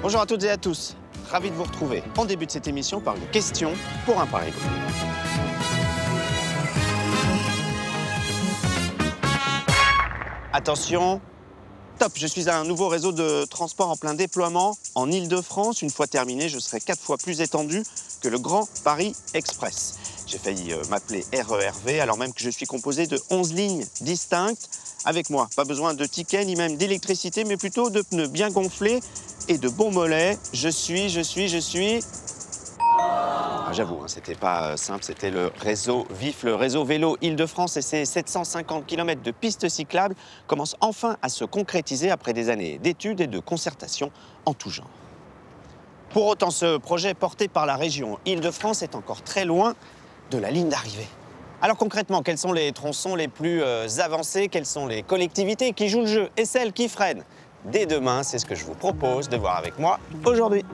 Bonjour à toutes et à tous, ravi de vous retrouver. On débute cette émission par une question pour un parigo. Attention, top, je suis à un nouveau réseau de transport en plein déploiement en Île-de-France. Une fois terminé, je serai 4 fois plus étendu que le Grand Paris Express. J'ai failli m'appeler RERV, alors même que je suis composé de 11 lignes distinctes. Avec moi, pas besoin de tickets ni même d'électricité, mais plutôt de pneus bien gonflés et de bons mollets. Je suis... Ah, j'avoue, hein, c'était pas simple, c'était le réseau VIF, le réseau vélo Île-de-France, et ses 750 km de pistes cyclables commencent enfin à se concrétiser après des années d'études et de concertations en tout genre. Pour autant, ce projet porté par la région Île-de-France est encore très loin de la ligne d'arrivée. Alors concrètement, quels sont les tronçons les plus avancés? Quelles sont les collectivités qui jouent le jeu et celles qui freinent? Dès demain, c'est ce que je vous propose de voir avec moi aujourd'hui.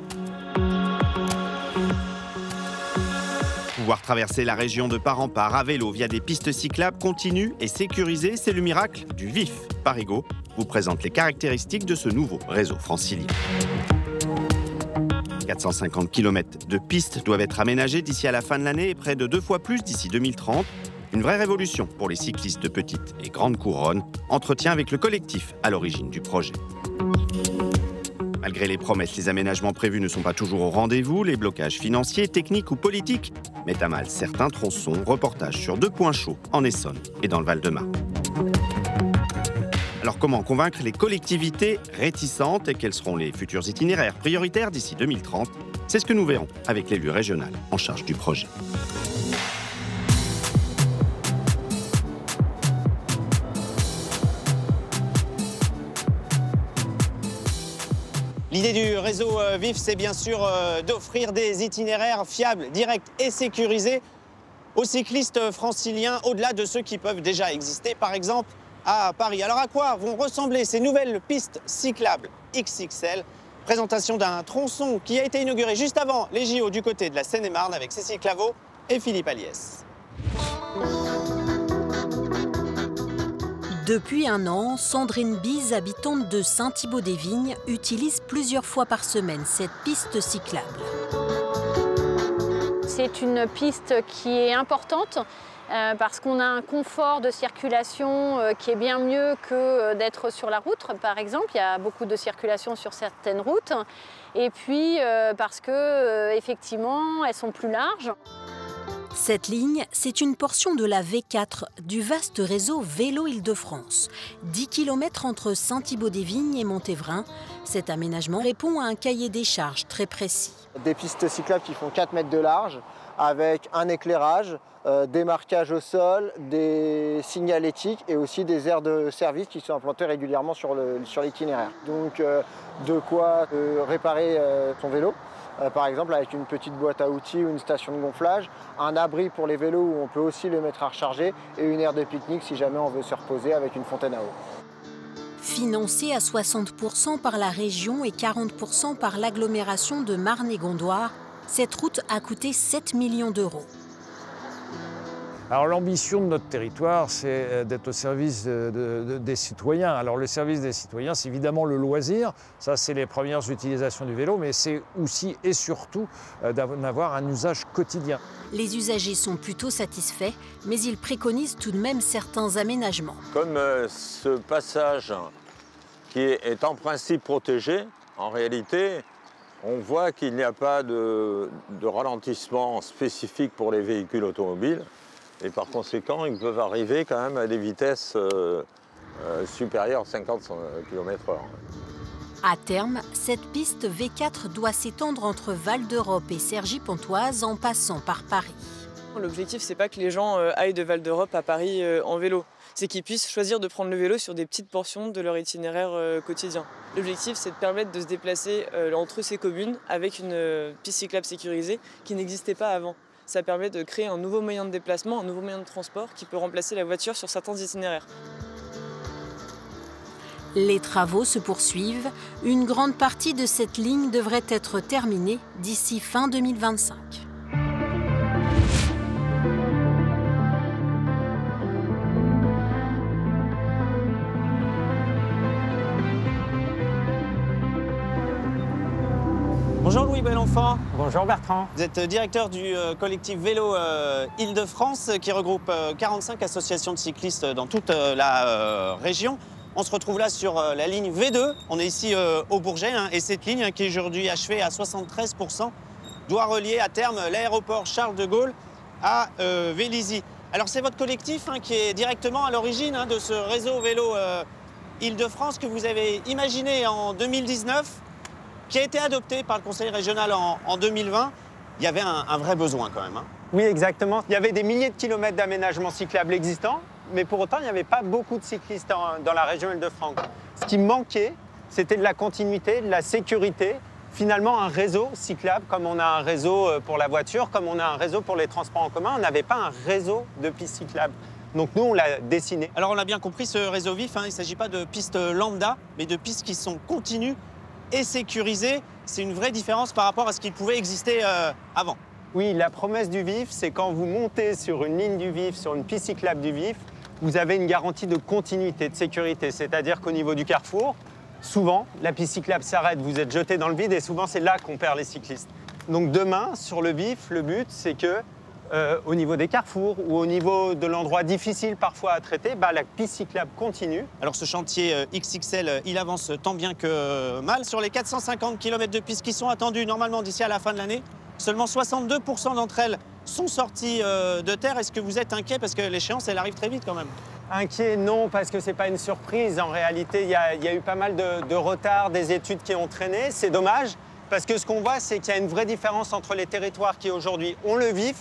Pouvoir traverser la région de part en part à vélo via des pistes cyclables continues et sécurisées, c'est le miracle du VIF. Parigo vous présente les caractéristiques de ce nouveau réseau francilien. 450 km de pistes doivent être aménagées d'ici à la fin de l'année et près de 2 fois plus d'ici 2030. Une vraie révolution pour les cyclistes de petite et grande couronne. Entretien avec le collectif à l'origine du projet. Malgré les promesses, les aménagements prévus ne sont pas toujours au rendez-vous. Les blocages financiers, techniques ou politiques mettent à mal certains tronçons. Reportage sur 2 points chauds en Essonne et dans le Val-de-Marne. Alors comment convaincre les collectivités réticentes et quels seront les futurs itinéraires prioritaires d'ici 2030? C'est ce que nous verrons avec l'élu régional en charge du projet. L'idée du réseau VIF, c'est bien sûr d'offrir des itinéraires fiables, directs et sécurisés aux cyclistes franciliens, au-delà de ceux qui peuvent déjà exister, par exemple à Paris. Alors à quoi vont ressembler ces nouvelles pistes cyclables XXL? Présentation d'un tronçon qui a été inauguré juste avant les JO du côté de la Seine-et-Marne avec Cécile Claveau et Philippe Aliès. Depuis un an, Sandrine Bise, habitante de Saint-Thibaud-des-Vignes, utilise plusieurs fois par semaine cette piste cyclable. C'est une piste qui est importante parce qu'on a un confort de circulation qui est bien mieux que d'être sur la route, par exemple. Il y a beaucoup de circulation sur certaines routes. Et puis parce que effectivement, elles sont plus larges. Cette ligne, c'est une portion de la V4 du vaste réseau Vélo Île-de-France. 10 km entre Saint-Thibaud-des-Vignes et Montévrain. Cet aménagement répond à un cahier des charges très précis. Des pistes cyclables qui font 4 mètres de large, avec un éclairage, des marquages au sol, des signalétiques et aussi des aires de service qui sont implantées régulièrement sur l'itinéraire. Donc de quoi réparer son vélo. Par exemple avec une petite boîte à outils ou une station de gonflage, un abri pour les vélos où on peut aussi les mettre à recharger et une aire de pique-nique si jamais on veut se reposer avec une fontaine à eau. Financé à 60% par la région et 40% par l'agglomération de Marne et Gondoire, cette route a coûté 7 millions d'euros. Alors l'ambition de notre territoire, c'est d'être au service des citoyens. Alors le service des citoyens, c'est évidemment le loisir. Ça, c'est les premières utilisations du vélo, mais c'est aussi et surtout d'avoir un usage quotidien. Les usagers sont plutôt satisfaits, mais ils préconisent tout de même certains aménagements. Comme ce passage qui est en principe protégé, en réalité, on voit qu'il n'y a pas de ralentissement spécifique pour les véhicules automobiles. Et par conséquent, ils peuvent arriver quand même à des vitesses supérieures à 50 km/h. À terme, cette piste V4 doit s'étendre entre Val d'Europe et Cergy-Pontoise en passant par Paris. L'objectif, c'est pas que les gens aillent de Val d'Europe à Paris en vélo. C'est qu'ils puissent choisir de prendre le vélo sur des petites portions de leur itinéraire quotidien. L'objectif, c'est de permettre de se déplacer entre ces communes avec une piste cyclable sécurisée qui n'existait pas avant. Ça permet de créer un nouveau moyen de déplacement, un nouveau moyen de transport qui peut remplacer la voiture sur certains itinéraires. Les travaux se poursuivent. Une grande partie de cette ligne devrait être terminée d'ici fin 2025. Bonjour Louis Belenfant. Bonjour Bertrand. Vous êtes directeur du collectif Vélo Île-de-France qui regroupe 45 associations de cyclistes dans toute la région. On se retrouve là sur la ligne V2. On est ici au Bourget et cette ligne qui est aujourd'hui achevée à 73% doit relier à terme l'aéroport Charles de Gaulle à Vélizy. Alors c'est votre collectif qui est directement à l'origine de ce réseau vélo Île-de-France que vous avez imaginé en 2019, qui a été adopté par le Conseil régional en 2020. Il y avait un vrai besoin quand même. Oui, exactement. Il y avait des milliers de kilomètres d'aménagements cyclables existants, mais pour autant, il n'y avait pas beaucoup de cyclistes dans la région Île-de-France. Ce qui manquait, c'était de la continuité, de la sécurité, finalement un réseau cyclable, comme on a un réseau pour la voiture, comme on a un réseau pour les transports en commun. On n'avait pas un réseau de pistes cyclables. Donc nous, on l'a dessiné. Alors on a bien compris, ce réseau vif, il ne s'agit pas de pistes lambda, mais de pistes qui sont continues et sécurisées. C'est une vraie différence par rapport à ce qui pouvait exister avant. Oui, la promesse du vif, c'est quand vous montez sur une ligne du vif, sur une piste cyclable du vif, vous avez une garantie de continuité, de sécurité. C'est-à-dire qu'au niveau du carrefour, souvent, la piste cyclable s'arrête, vous êtes jeté dans le vide et souvent, c'est là qu'on perd les cyclistes. Donc demain, sur le vif, le but, c'est que au niveau des carrefours ou au niveau de l'endroit difficile parfois à traiter, la piste cyclable continue. Alors ce chantier XXL, il avance tant bien que mal. Sur les 450 km de pistes qui sont attendus normalement d'ici à la fin de l'année, seulement 62% d'entre elles sont sorties de terre. Est-ce que vous êtes inquiet parce que l'échéance, elle arrive très vite quand même? Inquiet, non, parce que ce n'est pas une surprise. En réalité, il y a eu pas mal de retard, des études qui ont traîné. C'est dommage, parce que ce qu'on voit, c'est qu'il y a une vraie différence entre les territoires qui aujourd'hui ont le vif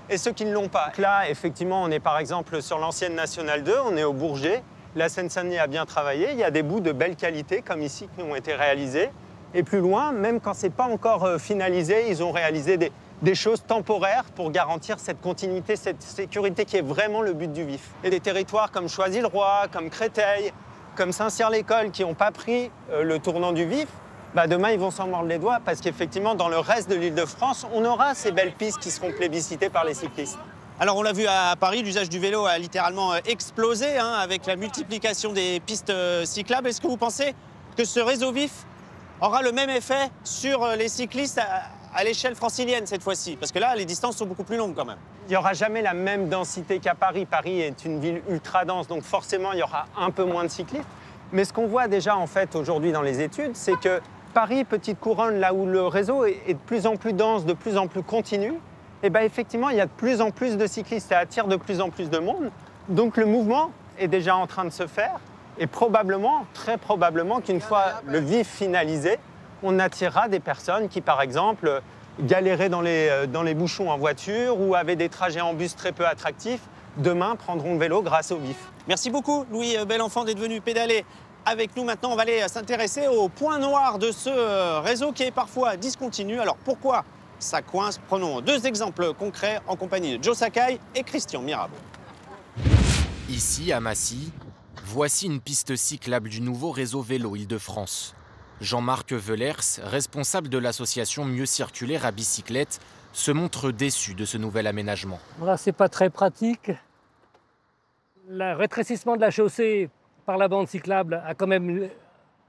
et ceux qui ne l'ont pas. Là, effectivement, on est par exemple sur l'ancienne Nationale 2, on est au Bourget. La Seine-Saint-Denis a bien travaillé. Il y a des bouts de belle qualité, comme ici, qui ont été réalisés. Et plus loin, même quand ce n'est pas encore finalisé, ils ont réalisé des choses temporaires pour garantir cette continuité, cette sécurité qui est vraiment le but du vif. Et des territoires comme Choisy-le-Roi, comme Créteil, comme Saint-Cyr-l'École, qui n'ont pas pris le tournant du vif, demain, ils vont s'en mordre les doigts parce qu'effectivement, dans le reste de l'Île-de-France, on aura ces belles pistes qui seront plébiscitées par les cyclistes. Alors, on l'a vu à Paris, l'usage du vélo a littéralement explosé avec la multiplication des pistes cyclables. Est-ce que vous pensez que ce réseau vif aura le même effet sur les cyclistes à l'échelle francilienne cette fois-ci? Parce que là, les distances sont beaucoup plus longues quand même. Il n'y aura jamais la même densité qu'à Paris. Paris est une ville ultra dense, donc forcément, il y aura un peu moins de cyclistes. Mais ce qu'on voit déjà en fait aujourd'hui dans les études, c'est que Paris, petite couronne, là où le réseau est de plus en plus dense, de plus en plus continu, et effectivement, il y a de plus en plus de cyclistes, ça attire de plus en plus de monde. Donc le mouvement est déjà en train de se faire et probablement, très probablement, qu'une fois le vif finalisé, on attirera des personnes qui, par exemple, galéraient dans les bouchons en voiture ou avaient des trajets en bus très peu attractifs, demain prendront le vélo grâce au vif. Merci beaucoup, Louis Belenfant, d'être venu pédaler avec nous. Maintenant, on va aller s'intéresser au point noir de ce réseau qui est parfois discontinu. Alors pourquoi ça coince? Prenons deux exemples concrets en compagnie de Joe Sakai et Christian Mirabeau. Ici, à Massy, voici une piste cyclable du nouveau réseau vélo Île-de-France. Jean-Marc Velers, responsable de l'association Mieux Circuler à bicyclette, se montre déçu de ce nouvel aménagement. Voilà, c'est pas très pratique. Le rétrécissement de la chaussée par la bande cyclable a quand même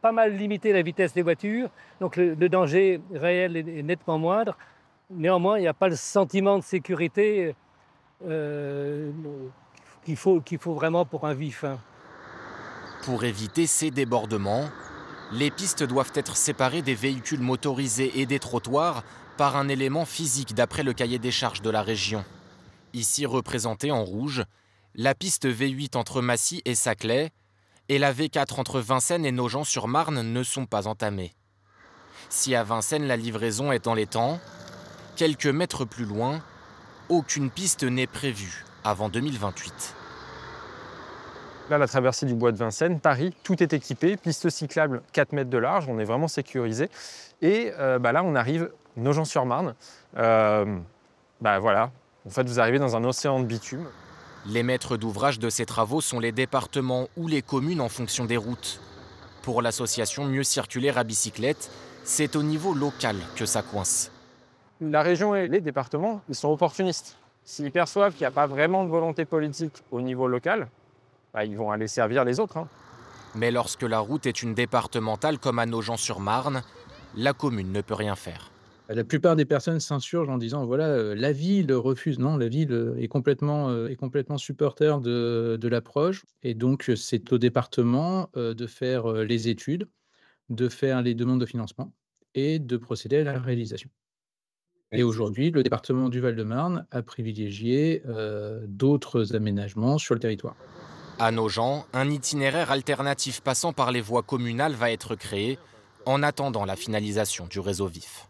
pas mal limité la vitesse des voitures, donc le danger réel est nettement moindre. Néanmoins, il n'y a pas le sentiment de sécurité qu'il faut vraiment pour un vif. Pour éviter ces débordements, les pistes doivent être séparées des véhicules motorisés et des trottoirs par un élément physique d'après le cahier des charges de la région. Ici représentée en rouge, la piste V8 entre Massy et Saclay et la V4 entre Vincennes et Nogent-sur-Marne ne sont pas entamées. Si à Vincennes la livraison est dans les temps, quelques mètres plus loin, aucune piste n'est prévue avant 2028. Là, la traversée du bois de Vincennes, Paris, tout est équipé, piste cyclable 4 mètres de large, on est vraiment sécurisé. Et là, on arrive Nogent-sur-Marne. Voilà, en fait, vous arrivez dans un océan de bitume. Les maîtres d'ouvrage de ces travaux sont les départements ou les communes en fonction des routes. Pour l'association Mieux Circuler à bicyclette, c'est au niveau local que ça coince. La région et les départements, ils sont opportunistes. S'ils perçoivent qu'il n'y a pas vraiment de volonté politique au niveau local, ils vont aller servir les autres. Mais lorsque la route est une départementale comme à Nogent-sur-Marne, la commune ne peut rien faire. La plupart des personnes s'insurgent en disant: «Voilà, la ville refuse». Non, la ville, est complètement supporter de l'approche et donc c'est au département, de faire, les études, de faire les demandes de financement et de procéder à la réalisation. Et aujourd'hui, le département du Val-de-Marne a privilégié, d'autres aménagements sur le territoire. À Nogent, un itinéraire alternatif passant par les voies communales va être créé en attendant la finalisation du réseau vif.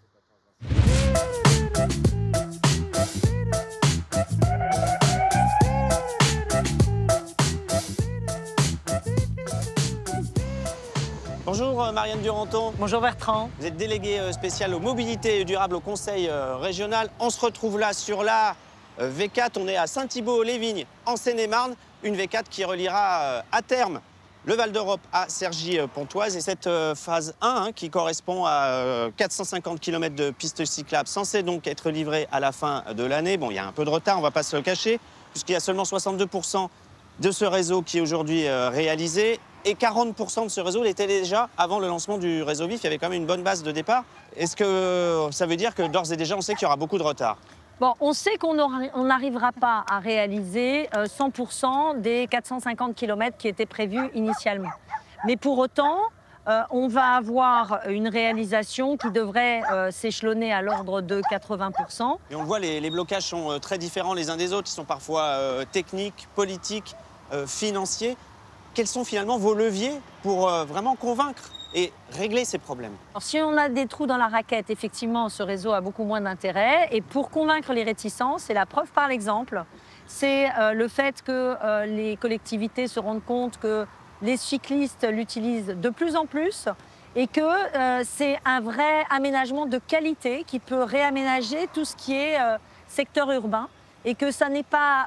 Bonjour Marianne Duranton. Bonjour Bertrand. Vous êtes déléguée spéciale aux mobilités durables au Conseil régional. On se retrouve là sur la V4. On est à Saint-Thibault-les-Vignes, en Seine-et-Marne. Une V4 qui reliera à terme le Val d'Europe à Cergy-Pontoise. Et cette phase 1 qui correspond à 450 km de pistes cyclables, censée donc être livrée à la fin de l'année. Bon, il y a un peu de retard, on ne va pas se le cacher, puisqu'il y a seulement 62% de ce réseau qui est aujourd'hui réalisé. Et 40% de ce réseau l'était déjà avant le lancement du réseau vif. Il y avait quand même une bonne base de départ. Est-ce que ça veut dire que d'ores et déjà, on sait qu'il y aura beaucoup de retard? Bon, on sait qu'on n'arrivera pas à réaliser 100% des 450 km qui étaient prévus initialement. Mais pour autant, on va avoir une réalisation qui devrait s'échelonner à l'ordre de 80%. Et on voit, les blocages sont très différents les uns des autres. Ils sont parfois techniques, politiques, financiers. Quels sont finalement vos leviers pour vraiment convaincre et régler ces problèmes? Alors, si on a des trous dans la raquette, effectivement, ce réseau a beaucoup moins d'intérêt. Et pour convaincre les réticences, et la preuve par l'exemple, c'est le fait que les collectivités se rendent compte que les cyclistes l'utilisent de plus en plus et que c'est un vrai aménagement de qualité qui peut réaménager tout ce qui est secteur urbain. Et que ça n'est pas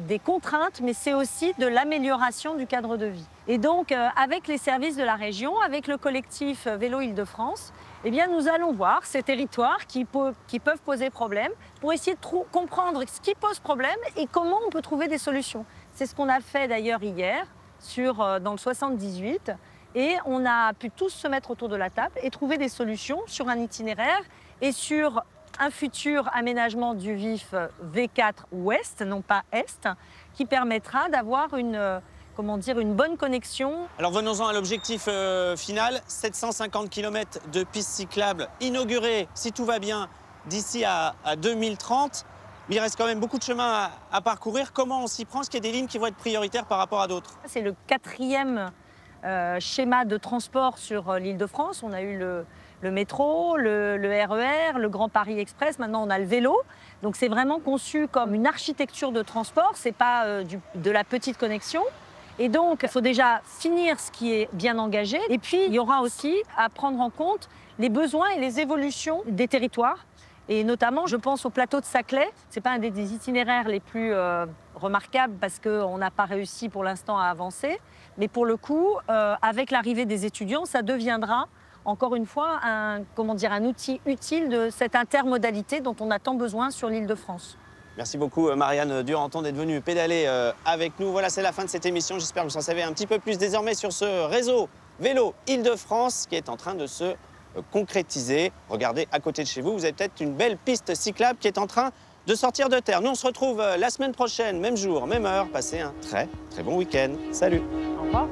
des contraintes, mais c'est aussi de l'amélioration du cadre de vie. Et donc, avec les services de la région, avec le collectif Vélo Île-de-France, eh bien, nous allons voir ces territoires qui peuvent poser problème pour essayer de comprendre ce qui pose problème et comment on peut trouver des solutions. C'est ce qu'on a fait d'ailleurs hier dans le 78. Et on a pu tous se mettre autour de la table et trouver des solutions sur un itinéraire et sur un futur aménagement du vif V4 ouest, non pas est, qui permettra d'avoir une bonne connexion. Alors venons-en à l'objectif final, 750 km de pistes cyclables inaugurées, si tout va bien, d'ici à 2030. Mais il reste quand même beaucoup de chemin à parcourir. Comment on s'y prend? Est-ce qu'il y a des lignes qui vont être prioritaires par rapport à d'autres? C'est le 4e schéma de transport sur l'Île-de-France. On a eu le métro, le RER, le Grand Paris Express, maintenant on a le vélo. Donc c'est vraiment conçu comme une architecture de transport, c'est pas de la petite connexion. Et donc il faut déjà finir ce qui est bien engagé. Et puis il y aura aussi à prendre en compte les besoins et les évolutions des territoires. Et notamment, je pense au plateau de Saclay. Ce n'est pas un des itinéraires les plus remarquables parce qu'on n'a pas réussi pour l'instant à avancer. Mais pour le coup, avec l'arrivée des étudiants, ça deviendra encore une fois un outil utile de cette intermodalité dont on a tant besoin sur l'Île-de-France. Merci beaucoup Marianne Duranton d'être venue pédaler avec nous. Voilà, c'est la fin de cette émission. J'espère que vous en savez un petit peu plus désormais sur ce réseau Vélo Île-de-France qui est en train de se concrétiser. Regardez à côté de chez vous, vous avez peut-être une belle piste cyclable qui est en train de sortir de terre. Nous, on se retrouve la semaine prochaine, même jour, même heure. Passez un très bon week-end. Salut. Au revoir.